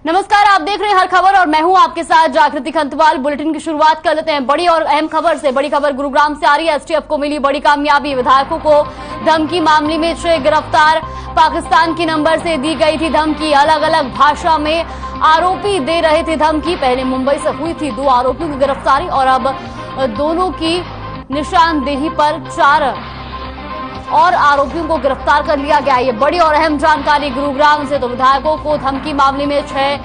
नमस्कार, आप देख रहे हैं हर खबर और मैं हूं आपके साथ जागृति खंतवाल। बुलेटिन की शुरुआत कर लेते हैं बड़ी और अहम खबर से। बड़ी खबर गुरुग्राम से आ रही है। एसटीएफ को मिली बड़ी कामयाबी। विधायकों को धमकी मामले में 6 गिरफ्तार। पाकिस्तान के नंबर से दी गई थी धमकी। अलग अलग भाषा में आरोपी दे रहे थे धमकी। पहले मुंबई से हुई थी 2 आरोपियों की गिरफ्तारी और अब दोनों की निशानदेही पर 4 और आरोपियों को गिरफ्तार कर लिया गया। ये बड़ी और अहम जानकारी गुरुग्राम से। तो विधायकों को धमकी मामले में 6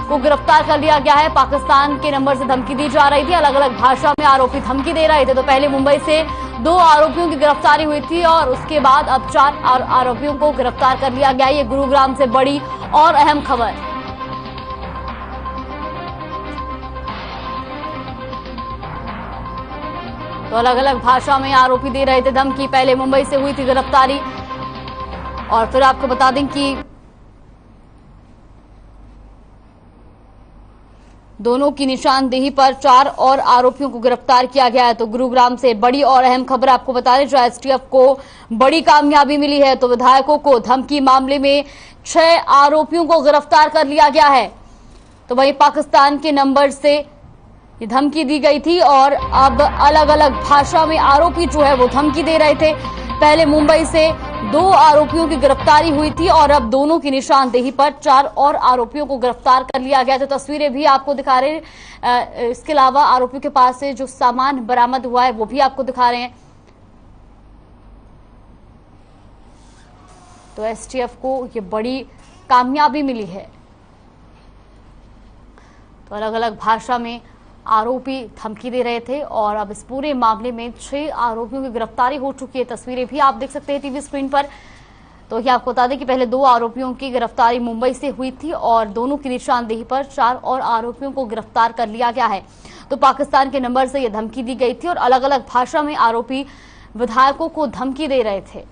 को गिरफ्तार कर लिया गया है। पाकिस्तान के नंबर से धमकी दी जा रही थी। अलग अलग भाषा में आरोपी धमकी दे रहे थे। तो पहले मुंबई से 2 आरोपियों की गिरफ्तारी हुई थी और उसके बाद अब 4 आरोपियों को गिरफ्तार कर लिया गया। ये गुरुग्राम से बड़ी और अहम खबर। तो अलग अलग भाषा में आरोपी दे रहे थे धमकी। पहले मुंबई से हुई थी गिरफ्तारी और फिर आपको बता दें कि दोनों की निशानदेही पर 4 और आरोपियों को गिरफ्तार किया गया है। तो गुरुग्राम से बड़ी और अहम खबर आपको बता दें, जो एसटीएफ को बड़ी कामयाबी मिली है। तो विधायकों को धमकी मामले में 6 आरोपियों को गिरफ्तार कर लिया गया है। तो वहीं पाकिस्तान के नंबर से ये धमकी दी गई थी और अब अलग अलग भाषा में आरोपी जो है वो धमकी दे रहे थे। पहले मुंबई से 2 आरोपियों की गिरफ्तारी हुई थी और अब दोनों की निशानदेही पर 4 और आरोपियों को गिरफ्तार कर लिया गया। तो तस्वीरें भी आपको दिखा रहे हैं। इसके अलावा आरोपियों के पास से जो सामान बरामद हुआ है वो भी आपको दिखा रहे हैं। तो एसटीएफ को ये बड़ी कामयाबी मिली है। तो अलग अलग भाषा में आरोपी धमकी दे रहे थे और अब इस पूरे मामले में 6 आरोपियों की गिरफ्तारी हो चुकी है। तस्वीरें भी आप देख सकते हैं टीवी स्क्रीन पर। तो ये आपको बता दें कि पहले 2 आरोपियों की गिरफ्तारी मुंबई से हुई थी और दोनों की निशानदेही पर 4 और आरोपियों को गिरफ्तार कर लिया गया है। तो पाकिस्तान के नंबर से यह धमकी दी गई थी और अलग अलग भाषा में आरोपी विधायकों को धमकी दे रहे थे।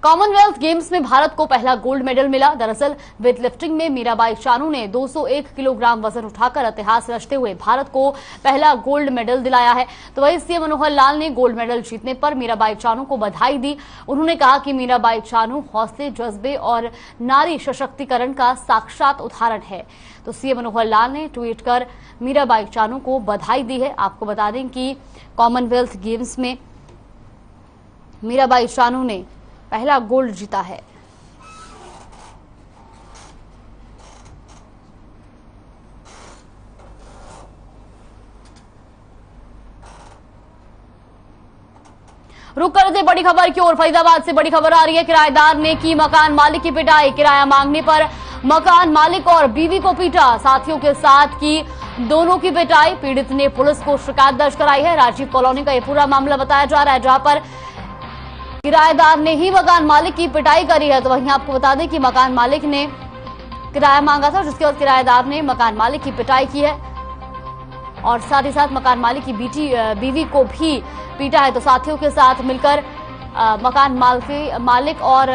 कॉमनवेल्थ गेम्स में भारत को पहला गोल्ड मेडल मिला। दरअसल वेट लिफ्टिंग में मीराबाई चानू ने 201 किलोग्राम वजन उठाकर इतिहास रचते हुए भारत को पहला गोल्ड मेडल दिलाया है। तो वहीं सीएम मनोहर लाल ने गोल्ड मेडल जीतने पर मीराबाई चानू को बधाई दी। उन्होंने कहा कि मीराबाई चानू हौसले, जज्बे और नारी सशक्तिकरण का साक्षात उदाहरण है। तो सीएम मनोहर लाल ने ट्वीट कर मीराबाई चानू को बधाई दी है। आपको बता दें कि कॉमनवेल्थ गेम्स में मीराबाई चानू ने पहला गोल्ड जीता है। रुक करते बड़ी खबर की ओर। फरीदाबाद से बड़ी खबर आ रही है। किराएदार ने की मकान मालिक की पिटाई। किराया मांगने पर मकान मालिक और बीवी को पीटा। साथियों के साथ की दोनों की पिटाई। पीड़ित ने पुलिस को शिकायत दर्ज कराई है। राजीव कॉलोनी का यह पूरा मामला बताया जा रहा है, जहां पर किराएदार ने ही मकान मालिक की पिटाई करी है। तो वहीं आपको बता दें कि मकान मालिक ने किराया मांगा था, जिसके बाद किराएदार ने मकान मालिक की पिटाई की है और साथ ही साथ मकान मालिक की बीवी को भी पीटा है। तो साथियों के साथ मिलकर मकान मालिक और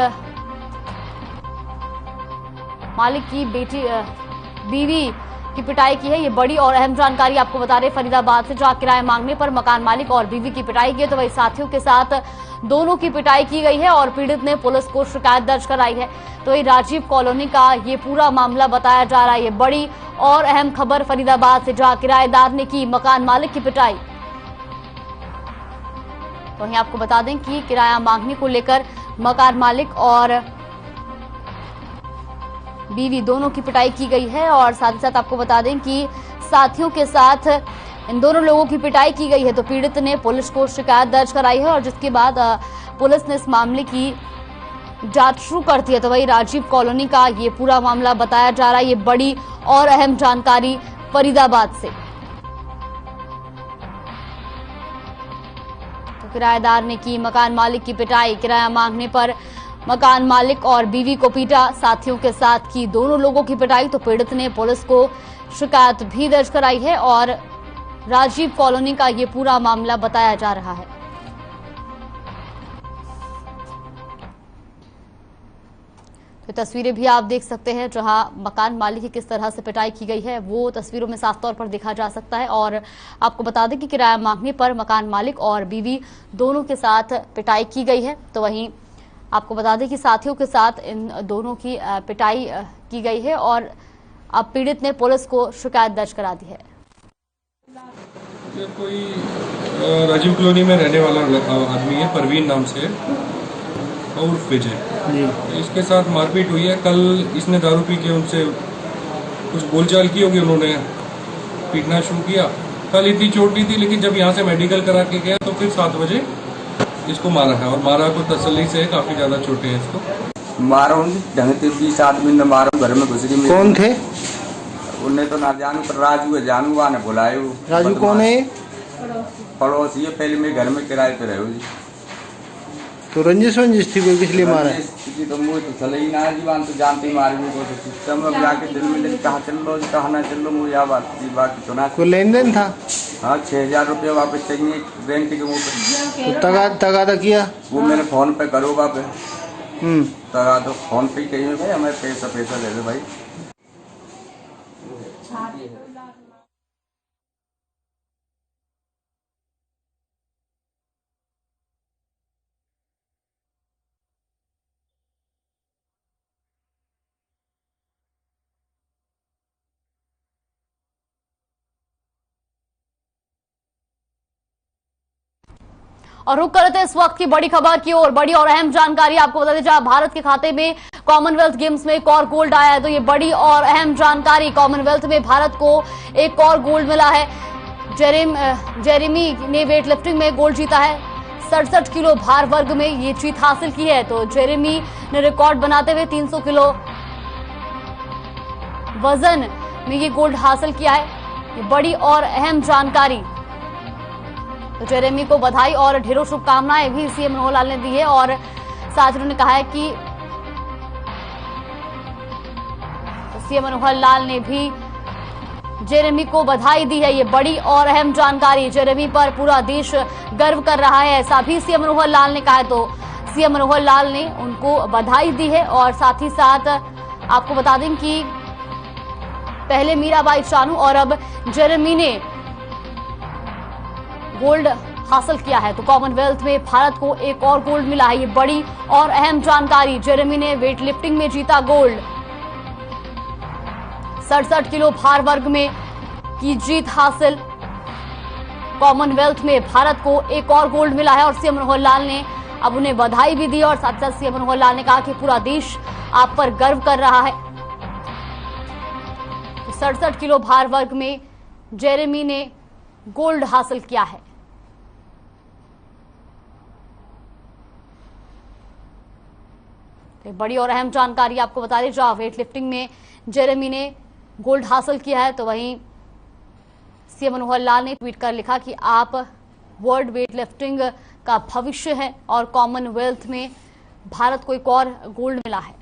मालिक की बीवी की पिटाई की है। ये बड़ी और अहम जानकारी आपको बता रहे फरीदाबाद से, जहां किराया मांगने पर मकान मालिक और बीवी की पिटाई की है। तो वही साथियों के साथ दोनों की पिटाई की गई है और पीड़ित ने पुलिस को शिकायत दर्ज कराई है। तो ये राजीव कॉलोनी का ये पूरा मामला बताया जा रहा है। ये बड़ी और अहम खबर फरीदाबाद से, जहां किराएदार ने की मकान मालिक की पिटाई। तो वहीं आपको बता दें कि किराया मांगने को लेकर मकान मालिक और बीवी दोनों की पिटाई की गई है और साथ ही साथ आपको बता दें कि साथियों के साथ इन दोनों लोगों की पिटाई की गई है। तो पीड़ित ने पुलिस को शिकायत दर्ज कराई है और जिसके बाद पुलिस ने इस मामले की जांच शुरू कर दी है। तो वही राजीव कॉलोनी का ये पूरा मामला बताया जा रहा है। ये बड़ी और अहम जानकारी फरीदाबाद से। तो किराएदार ने की मकान मालिक की पिटाई। किराया मांगने पर मकान मालिक और बीवी को पीटा। साथियों के साथ की दोनों लोगों की पिटाई। तो पीड़ित ने पुलिस को शिकायत भी दर्ज कराई है और राजीव कॉलोनी का ये पूरा मामला बताया जा रहा है। तो तस्वीरें भी आप देख सकते हैं जहां मकान मालिक की किस तरह से पिटाई की गई है वो तस्वीरों में साफ तौर पर देखा जा सकता है। और आपको बता दें कि किराया मांगने पर मकान मालिक और बीवी दोनों के साथ पिटाई की गई है। तो वहीं आपको बता दें कि साथियों के साथ इन दोनों की पिटाई की गई है और अब पीड़ित ने पुलिस को शिकायत दर्ज करा दी है। ये कोई राजीव कॉलोनी में रहने वाला आदमी है, परवीन नाम से और विजय, इसके साथ मारपीट हुई है। कल इसने दारू पी के उनसे कुछ बोलचाल की होगी, उन्होंने पीटना शुरू किया। कल इतनी चोट नहीं थी, लेकिन जब यहाँ से मेडिकल करा के गया तो फिर 7 बजे इसको मारा है और मारा को तसल्ली से काफी ज्यादा चोटें हैं इसको। मारा ढंग से 20 आदमी ने मारा, घर में घुस गई। कौन थे? उन्हें तो ना जानू, पर राजू है, जानू ने बुलाए। राजू कौन है? पड़ोसी है, पहले मेरे घर में किराए पे रहे जी। तो रंजिश थी कोई, किस लिए मारा? तो मुझे तो चले ही ना जीवान, तो जानते ही मारे को तो सिस्टम में जाके दिल में कहा चल लो कहा ना चल लो, मुझे यह बात सुना। कोई लेन देन था? हाँ, 6000 रुपये वापस चाहिए बैंक के मुँह पे। तो तगादा किया वो मेरे फोन पे करो वापस। तगा तो फोन पे कहिए भाई हमें पैसा दे दो भाई। और रुक करते हैं इस वक्त की बड़ी खबर की ओर। बड़ी और अहम जानकारी आपको बता दें, जहां भारत के खाते में कॉमनवेल्थ गेम्स में एक और गोल्ड आया है। तो ये बड़ी और अहम जानकारी, कॉमनवेल्थ में भारत को एक और गोल्ड मिला है। जेरेमी ने वेट लिफ्टिंग में गोल्ड जीता है। 67 किलो भार वर्ग में ये जीत हासिल की है। तो जेरेमी ने रिकॉर्ड बनाते हुए 300 किलो वजन में ये गोल्ड हासिल किया है। ये बड़ी और अहम जानकारी। तो जेरेमी को बधाई और ढेरों शुभकामनाएं भी सीएम मनोहर लाल ने दी है। और साथ ही उन्होंने कहा है कि सीएम मनोहर लाल ने भी जेरेमी को बधाई दी है। ये बड़ी और अहम जानकारी, जेरेमी पर पूरा देश गर्व कर रहा है, ऐसा भी सीएम मनोहर लाल ने कहा है। तो सीएम मनोहर लाल ने उनको बधाई दी है। और साथ ही साथ आपको बता दें कि पहले मीराबाई चानू और अब जेरेमी ने गोल्ड हासिल किया है। तो कॉमनवेल्थ में भारत को एक और गोल्ड मिला है। ये बड़ी और अहम जानकारी, जेरेमी ने वेट लिफ्टिंग में जीता गोल्ड। 67 किलो भार वर्ग में की जीत हासिल। कॉमनवेल्थ में भारत को एक और गोल्ड मिला है और सीएम मनोहर लाल ने अब उन्हें बधाई भी दी। और साथ साथ सीएम मनोहर लाल ने कहा कि पूरा देश आप पर गर्व कर रहा है। 67 किलो भार वर्ग में जेरेमी ने गोल्ड हासिल किया है। बड़ी और अहम जानकारी आपको बता दें, जहां वेट लिफ्टिंग में जेरेमी ने गोल्ड हासिल किया है। तो वहीं सीएम मनोहर लाल ने ट्वीट कर लिखा कि आप वर्ल्ड वेट लिफ्टिंग का भविष्य है और कॉमनवेल्थ में भारत को एक और गोल्ड मिला है।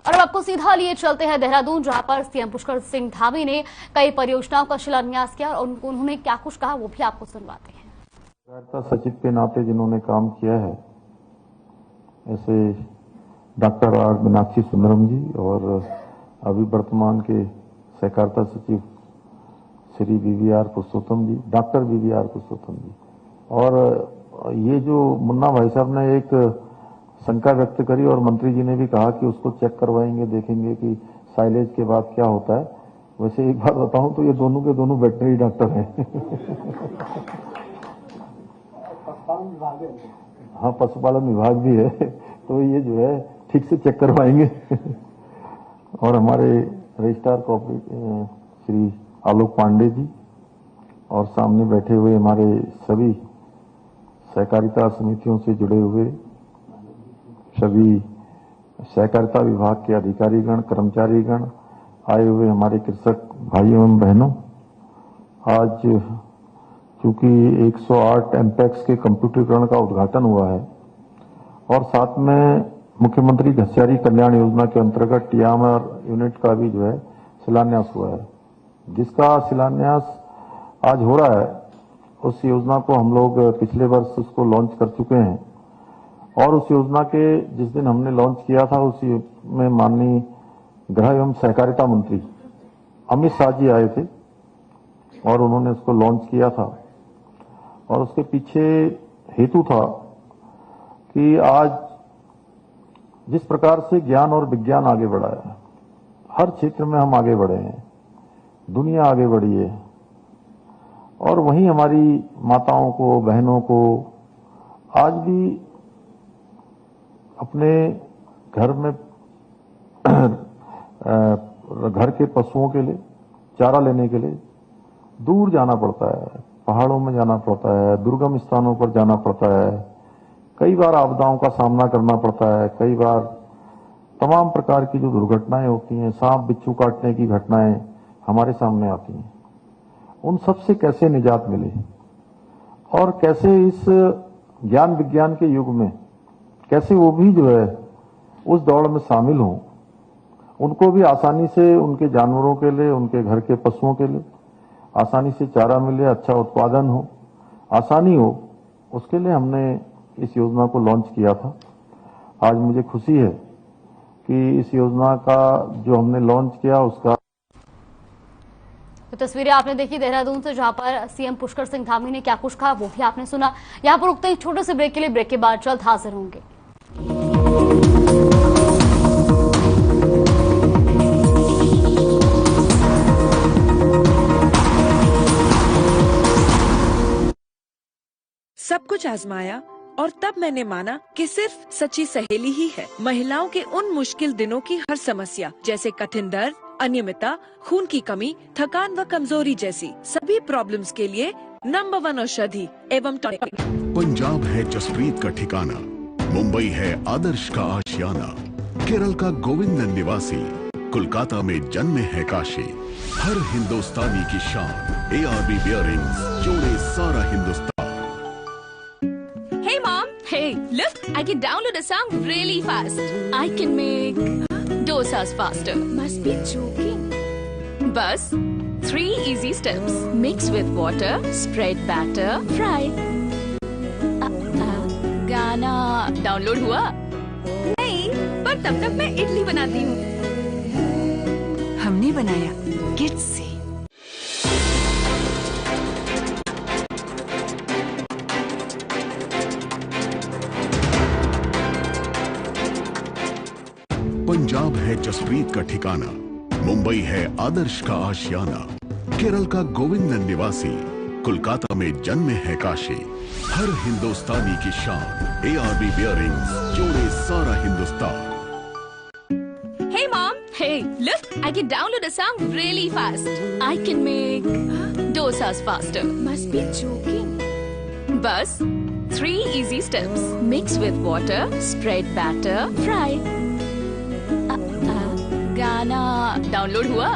और अब आपको सीधा लिए चलते हैं देहरादून, जहां पर सीएम पुष्कर सिंह धामी ने कई परियोजनाओं का शिलान्यास किया और उन्होंने क्या कुछ कहा वो भी आपको सुनवाते हैं। सहकारिता सचिव के नाते जिन्होंने काम किया है, ऐसे डॉक्टर आर मीनाक्षी सुंदरम जी और अभी वर्तमान के सहकारिता सचिव श्री बीवीआर पुरुषोत्तम जी, डॉक्टर बीवीआर पुरुषोत्तम जी। और ये जो मुन्ना भाई साहब ने एक शंका व्यक्त करी और मंत्री जी ने भी कहा कि उसको चेक करवाएंगे, देखेंगे कि साइलेज के बाद क्या होता है। वैसे एक बात बताऊं तो ये दोनों के दोनों वेटनरी डॉक्टर हैं। हाँ, पशुपालन विभाग भी है, तो ये जो है ठीक से चेक करवाएंगे। और हमारे रजिस्ट्रार कोऑपरेटिव श्री आलोक पांडे जी और सामने बैठे हुए हमारे सभी सहकारिता समितियों से जुड़े हुए सभी सहकारिता विभाग के अधिकारीगण, कर्मचारीगण, आए हुए हमारे कृषक भाइयों एवं बहनों, आज चूंकि 108 एमपैक्स के कंप्यूटरीकरण का उद्घाटन हुआ है और साथ में मुख्यमंत्री घसियारी कल्याण योजना के अंतर्गत टीआमआर यूनिट का भी जो है शिलान्यास हुआ है, जिसका शिलान्यास आज हो रहा है। उस योजना को हम लोग पिछले वर्ष उसको लॉन्च कर चुके हैं और उस योजना के जिस दिन हमने लॉन्च किया था उसी में माननीय गृह एवं सहकारिता मंत्री अमित शाह जी आए थे और उन्होंने उसको लॉन्च किया था। और उसके पीछे हेतु था कि आज जिस प्रकार से ज्ञान और विज्ञान आगे बढ़ा है, हर क्षेत्र में हम आगे बढ़े हैं, दुनिया आगे बढ़ी है और वहीं हमारी माताओं को, बहनों को आज भी अपने घर में घर के पशुओं के लिए चारा लेने के लिए दूर जाना पड़ता है, पहाड़ों में जाना पड़ता है, दुर्गम स्थानों पर जाना पड़ता है, कई बार आपदाओं का सामना करना पड़ता है, कई बार तमाम प्रकार की जो दुर्घटनाएं होती हैं, सांप बिच्छू काटने की घटनाएं हमारे सामने आती हैं, उन सब से कैसे निजात मिले और कैसे इस ज्ञान विज्ञान के युग में कैसे वो भी जो है उस दौड़ में शामिल हों, उनको भी आसानी से उनके जानवरों के लिए, उनके घर के पशुओं के लिए आसानी से चारा मिले, अच्छा उत्पादन हो, आसानी हो, उसके लिए हमने इस योजना को लॉन्च किया था। आज मुझे खुशी है कि इस योजना का जो हमने लॉन्च किया उसका तो तस्वीरें आपने देखी देहरादून से, जहां पर सीएम पुष्कर सिंह धामी ने क्या कुछ कहा वो भी आपने सुना। यहां पर रुकते ही छोटे से ब्रेक के लिए, ब्रेक के बाद जल्द हाजिर होंगे। सब कुछ आजमाया और तब मैंने माना कि सिर्फ सच्ची सहेली ही है महिलाओं के उन मुश्किल दिनों की हर समस्या, जैसे कठिन दर्द, अनियमितता, खून की कमी, थकान व कमजोरी जैसी सभी प्रॉब्लम्स के लिए नंबर 1 औषधि एवं टॉनिक। पंजाब है जसप्रीत का ठिकाना, मुंबई है आदर्श का आशियाना, केरल का गोविंद निवासी, कोलकाता में जन्मे है काशी। हर हिंदुस्तानी की शान ARB बियरिंग्स जोड़े सारा Hindustan. Hey mom, hey, look, I can download a song really fast. I can make dosas faster. Must be joking. Bus, 3 easy steps. Mix with water, spread batter, fry. गाना डाउनलोड हुआ? नहीं, पर तब तक मैं इडली बनाती हूँ। हमने बनाया किड्स से। पंजाब है जसप्रीत का ठिकाना, मुंबई है आदर्श का आशियाना, केरल का गोविंद निवासी, कोलकाता में जन्मे है काशी। हर हिंदुस्तानी की शान ARB बियरिंग्स जोड़े सारा Hindustan. Hey mom, hey, look, I can download a song really fast. I can make dosas faster. Must be joking. Bus, 3 easy steps. Mix with water, spread batter, fry. गाना डाउनलोड हुआ?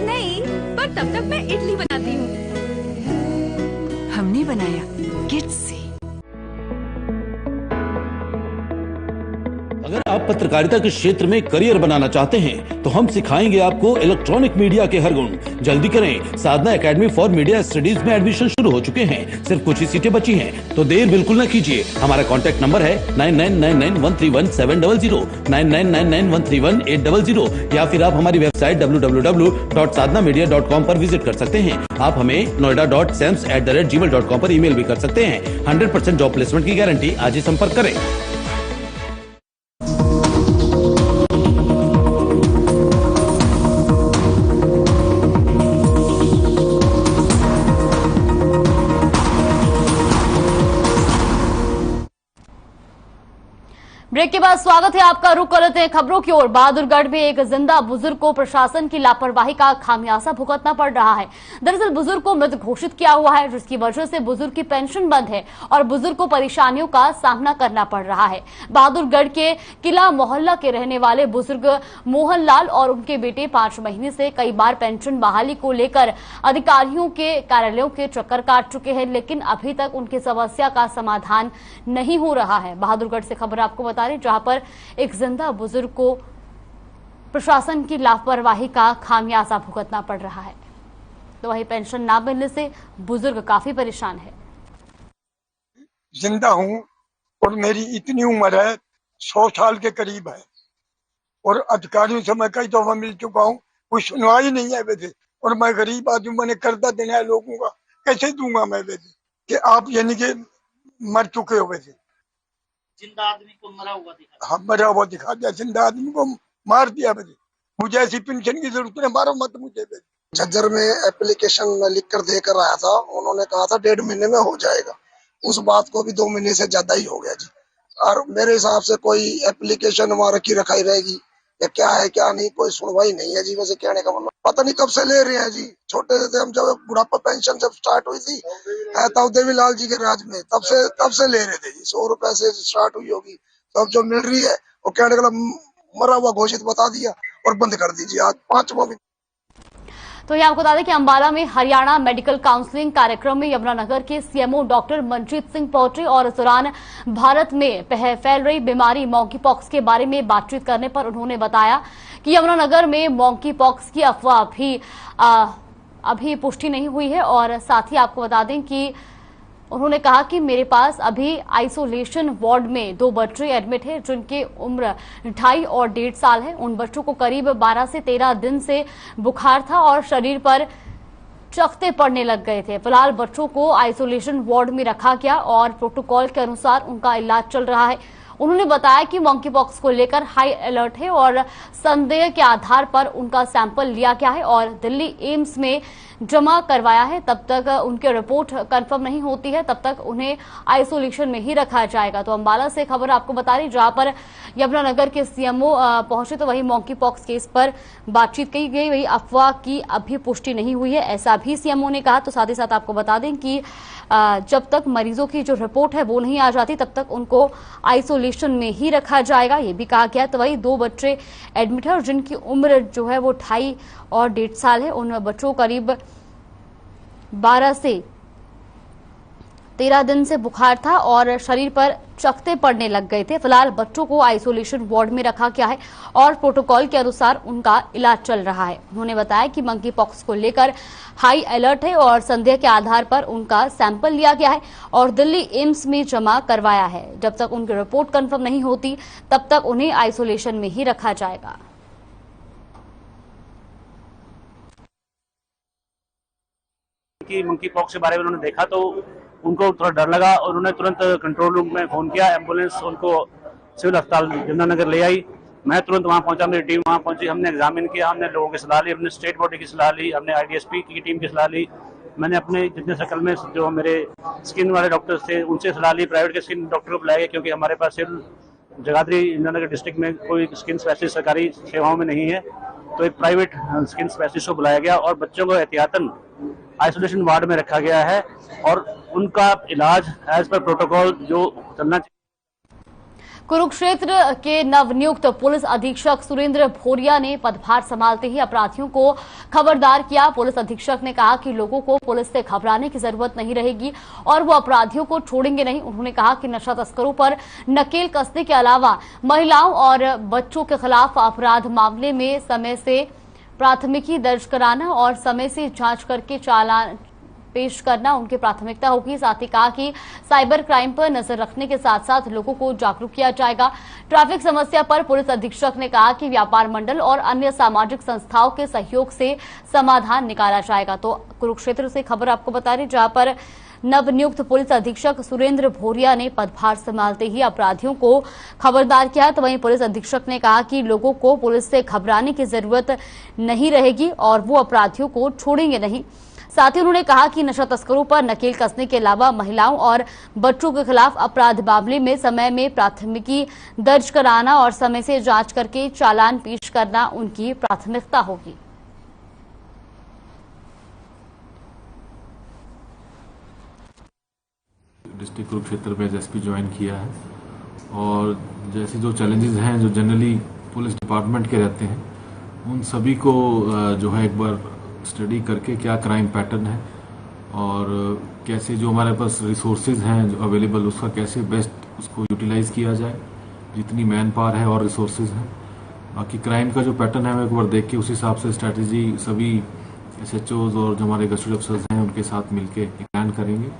नहीं, पर तब तक मैं इडली बनाती हूँ। हमने बनाया किड्स से। अगर आप पत्रकारिता के क्षेत्र में करियर बनाना चाहते हैं तो हम सिखाएंगे आपको इलेक्ट्रॉनिक मीडिया के हर गुण। जल्दी करें, साधना एकेडमी फॉर मीडिया स्टडीज में एडमिशन शुरू हो चुके हैं, सिर्फ कुछ ही सीटें बची हैं, तो देर बिल्कुल न कीजिए। हमारा कॉन्टैक्ट नंबर है 9999131700, 9999131800, या फिर आप हमारी वेबसाइट www.sadhnamedia.com पर विजिट कर सकते हैं। आप हमें noida.sams@gmail.com पर ईमेल भी कर सकते हैं। 100% जॉब प्लेसमेंट की गारंटी। आज ही संपर्क करें। ब्रेक के बाद स्वागत है आपका। रुक करते हैं खबरों की ओर। बहादुरगढ़ में एक जिंदा बुजुर्ग को प्रशासन की लापरवाही का खामियाजा भुगतना पड़ रहा है। दरअसल बुजुर्ग को मृत घोषित किया हुआ है, जिसकी वजह से बुजुर्ग की पेंशन बंद है और बुजुर्ग को परेशानियों का सामना करना पड़ रहा है। बहादुरगढ़ के किला मोहल्ला के रहने वाले बुजुर्ग मोहनलाल और उनके बेटे 5 महीने से कई बार पेंशन बहाली को लेकर अधिकारियों के कार्यालयों के चक्कर काट चुके हैं, लेकिन अभी तक उनकी समस्या का समाधान नहीं हो रहा है। बहादुरगढ़ से खबर आपको बता रहे, जहां पर एक जिंदा बुजुर्ग को प्रशासन की लापरवाही का खामियाजा भुगतना पड़ रहा है, तो वही पेंशन ना मिलने से बुजुर्ग काफी परेशान है। जिंदा हूं और मेरी इतनी उम्र है, 100 साल के करीब है, और अधिकारियों से मैं कई दफा मिल चुका हूं, कोई सुनवाई नहीं है वैसे। और मैं गरीब आदमी, मैंने कर्जा देना है लोगों का, कैसे दूंगा मैं वैसे कि आप यानी कि मर चुके हो। वैसे जिंदा आदमी को मरा हुआ दिखा, हाँ मरा हुआ दिखा दिया, जिंदा आदमी को मार दिया। वैसे मुझे ऐसी पेंशन की जरूरत है, मारो मत मुझे। झज्जर में एप्लीकेशन लिख कर देकर आया था, उन्होंने कहा था 1.5 महीने में हो जाएगा। उस बात को भी 2 महीने से ज्यादा ही हो गया जी। और मेरे हिसाब से कोई एप्लीकेशन वहां रखी रखाई रहेगी या क्या है क्या नहीं, कोई सुनवाई नहीं है जी। वैसे कहने का मतलब पता नहीं कब से ले रहे हैं जी। छोटे से हम जब बुढ़ापा पेंशन जब स्टार्ट हुई थी तब देवीलाल जी के राज में, तब से ले रहे थे जी। 100 रुपए से स्टार्ट हुई होगी, तब जो मिल रही है वो कहने का मरा हुआ घोषित बता दिया और बंद कर दीजिए। आज 5वां भी। तो ये आपको बता दें कि अंबाला में हरियाणा मेडिकल काउंसलिंग कार्यक्रम में यमुनानगर के सीएमओ डॉक्टर मनजीत सिंह पहुंचे और इस दौरान भारत में फैल रही बीमारी मॉन्की पॉक्स के बारे में बातचीत करने पर उन्होंने बताया कि यमुनानगर में मॉन्की पॉक्स की अफवाह अभी पुष्टि नहीं हुई है। और साथ ही आपको बता दें कि उन्होंने कहा कि मेरे पास अभी आइसोलेशन वार्ड में 2 बच्चे एडमिट हैं, जिनकी उम्र 2.5 और 1.5 साल है। उन बच्चों को करीब 12 से 13 दिन से बुखार था और शरीर पर चकत्ते पड़ने लग गए थे। फिलहाल बच्चों को आइसोलेशन वार्ड में रखा गया और प्रोटोकॉल के अनुसार उनका इलाज चल रहा है। उन्होंने बताया कि मॉन्की पॉक्स को लेकर हाई अलर्ट है और संदेह के आधार पर उनका सैंपल लिया गया है और दिल्ली एम्स में जमा करवाया है। तब तक उनकी रिपोर्ट कंफर्म नहीं होती है, तब तक उन्हें आइसोलेशन में ही रखा जाएगा। तो अंबाला से खबर आपको बता रही, जहां पर यमुनानगर के सीएमओ पहुंचे तो वही मॉन्की पॉक्स केस पर बातचीत की गई। वही अफवाह की अभी पुष्टि नहीं हुई है, ऐसा भी सीएमओ ने कहा। तो साथ ही साथ आपको बता दें कि जब तक मरीजों की जो रिपोर्ट है वो नहीं आ जाती, तब तक उनको आइसोलेशन में ही रखा जाएगा, ये भी कहा गया। तो वही 2 बच्चे एडमिट है और जिनकी उम्र जो है वो 2.5 और 1.5 साल है। उन बच्चों को करीब 12 से 13 दिन से बुखार था और शरीर पर चकत्ते पड़ने लग गए थे। फिलहाल बच्चों को आइसोलेशन वार्ड में रखा गया है और प्रोटोकॉल के अनुसार उनका इलाज चल रहा है। उन्होंने बताया कि मंकी पॉक्स को लेकर हाई अलर्ट है और संदेह के आधार पर उनका सैंपल लिया गया है और दिल्ली एम्स में जमा करवाया है। जब तक उनकी रिपोर्ट कंफर्म नहीं होती, तब तक उन्हें आइसोलेशन में ही रखा जाएगा। कि मंकी पॉक्स के बारे में उन्होंने देखा तो उनको थोड़ा डर लगा और उन्होंने तुरंत कंट्रोल रूम में फोन किया। एम्बुलेंस उनको सिविल अस्पताल यमुनानगर ले आई। मैं तुरंत वहां पहुंचा, मेरी टीम वहां पहुंची। हमने एग्जामिन किया, हमने लोगों की सलाह ली, हमने स्टेट बॉडी की सलाह ली, हमने आईडीएसपी की टीम की सलाह ली। मैंने अपने जितने सर्कल में जो मेरे स्किन वाले डॉक्टर्स थे उनसे सलाह ली। प्राइवेट के स्किन डॉक्टर को बुलाया गया क्योंकि हमारे पास सिर्फ जगाधरी यमुनानगर डिस्ट्रिक्ट में कोई स्किन स्पेशलिस्ट सरकारी सेवाओं में नहीं है, तो एक प्राइवेट स्किन स्पेशलिस्ट को बुलाया गया और बच्चों को एहतियातन आइसोलेशन वार्ड में रखा गया है और उनका इलाज एज पर प्रोटोकॉल जो चलना चाहिए। कुरुक्षेत्र के नवनियुक्त पुलिस अधीक्षक सुरेंद्र भोरिया ने पदभार संभालते ही अपराधियों को खबरदार किया। पुलिस अधीक्षक ने कहा कि लोगों को पुलिस से घबराने की जरूरत नहीं रहेगी और वो अपराधियों को छोड़ेंगे नहीं। उन्होंने कहा कि नशा तस्करों पर नकेल कसने के अलावा महिलाओं और बच्चों के खिलाफ अपराध मामले में समय से प्राथमिकी दर्ज कराना और समय से जांच करके चालान पेश करना उनकी प्राथमिकता होगी। साथ ही कहा कि साइबर क्राइम पर नजर रखने के साथ साथ लोगों को जागरूक किया जाएगा। ट्रैफिक समस्या पर पुलिस अधीक्षक ने कहा कि व्यापार मंडल और अन्य सामाजिक संस्थाओं के सहयोग से समाधान निकाला जाएगा। तो कुरुक्षेत्र से खबर आपको बता रही, जहां पर नवनियुक्त पुलिस अधीक्षक सुरेंद्र भोरिया ने पदभार संभालते ही अपराधियों को खबरदार किया। तो वहीं पुलिस अधीक्षक ने कहा कि लोगों को पुलिस से घबराने की जरूरत नहीं रहेगी और वो अपराधियों को छोड़ेंगे नहीं। साथ ही उन्होंने कहा कि नशा तस्करों पर नकेल कसने के अलावा महिलाओं और बच्चों के खिलाफ अपराध मामले में समय में प्राथमिकी दर्ज कराना और समय से जांच करके चालान पेश करना उनकी प्राथमिकता होगी। डिस्ट्रिक्ट कुरुक्षेत्र में एसएसपी ज्वाइन किया है और जैसे जो चैलेंजेस हैं जो जनरली पुलिस डिपार्टमेंट के रहते हैं उन सभी को जो है एक बार स्टडी करके क्या क्राइम पैटर्न है और कैसे जो हमारे पास रिसोर्सेज हैं जो अवेलेबल उसका कैसे बेस्ट उसको यूटिलाइज किया जाए, जितनी मैन पावर है और रिसोर्सेज हैं। बाकी क्राइम का जो पैटर्न है हम एक बार देख के उस हिसाब से स्ट्रैटेजी सभी SHOs और जो हमारे गस्टेड अफसर्स हैं उनके साथ मिलके प्लान करेंगे।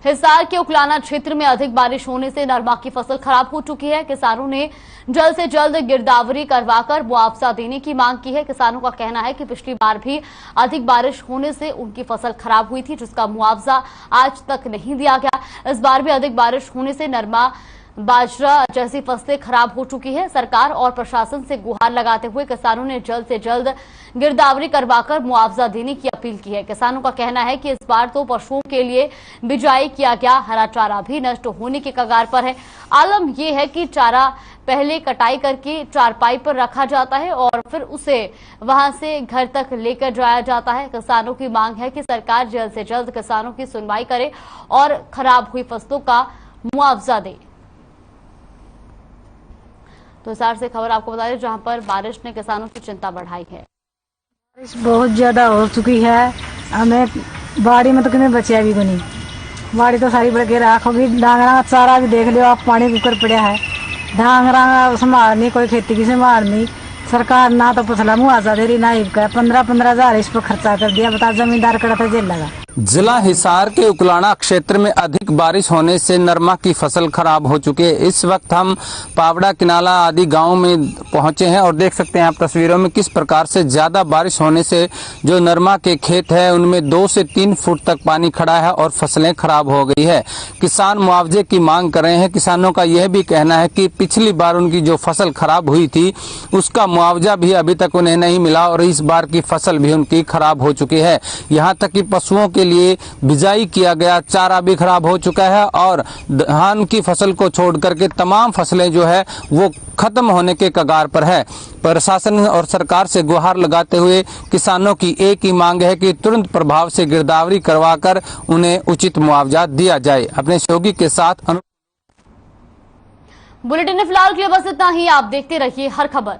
हिसार के उकलाना क्षेत्र में अधिक बारिश होने से नरमा की फसल खराब हो चुकी है। किसानों ने जल्द से जल्द गिरदावरी करवाकर मुआवजा देने की मांग की है। किसानों का कहना है कि पिछली बार भी अधिक बारिश होने से उनकी फसल खराब हुई थी, जिसका मुआवजा आज तक नहीं दिया गया। इस बार भी अधिक बारिश होने से नरमा, बाजरा जैसी फसलें खराब हो चुकी है। सरकार और प्रशासन से गुहार लगाते हुए किसानों ने जल्द से जल्द गिरदावरी करवाकर मुआवजा देने की अपील की है। किसानों का कहना है कि इस बार तो पशुओं के लिए बिजाई किया गया हरा चारा भी नष्ट होने के कगार पर है। आलम यह है कि चारा पहले कटाई करके चारपाई पर रखा जाता है और फिर उसे वहां से घर तक लेकर जाया जाता है। किसानों की मांग है कि सरकार जल्द से जल्द किसानों की सुनवाई करे और खराब हुई फसलों का मुआवजा दे। तो हिसार से खबर आपको बता दें, जहां पर बारिश ने किसानों की चिंता बढ़ाई है। बारिश बहुत ज्यादा हो चुकी है, हमें बाड़ी में तो कहीं बचा भी नहीं। बाड़ी तो सारी बढ़ के राख होगी। डांगरा चारा भी देख लियो आप, पानी ऊपर पड़ा है। डांगरा संभालनी, कोई खेती की संभालनी। सरकार ना तो फसला मुआवजा दे रही ना ही 15-15 हजार इस पर खर्चा कर दिया। बता जमींदार कड़ा तो जेल लगा। जिला हिसार के उकलाना क्षेत्र में अधिक बारिश होने से नरमा की फसल खराब हो चुकी है। इस वक्त हम पावड़ा किनाला आदि गांव में पहुंचे हैं और देख सकते हैं आप तस्वीरों में किस प्रकार से ज्यादा बारिश होने से जो नरमा के खेत है उनमें 2 से 3 फुट तक पानी खड़ा है और फसलें खराब हो गई है। किसान मुआवजे की मांग कर रहे हैं। किसानों का यह भी कहना है कि पिछली बार उनकी जो फसल खराब हुई थी उसका मुआवजा भी अभी तक उन्हें नहीं मिला और इस बार की फसल भी उनकी खराब हो चुकी है। यहाँ तक कि पशुओं के लिए बिजाई किया गया चारा भी खराब हो चुका है और धान की फसल को छोड़ करके तमाम फसलें जो है वो खत्म होने के कगार पर है। प्रशासन और सरकार से गुहार लगाते हुए किसानों की एक ही मांग है कि तुरंत प्रभाव से गिरदावरी करवाकर उन्हें उचित मुआवजा दिया जाए। अपने सहयोगी के साथ बुलेटिन में फिलहाल के लिए बस इतना ही। आप देखते रहिए हर खबर।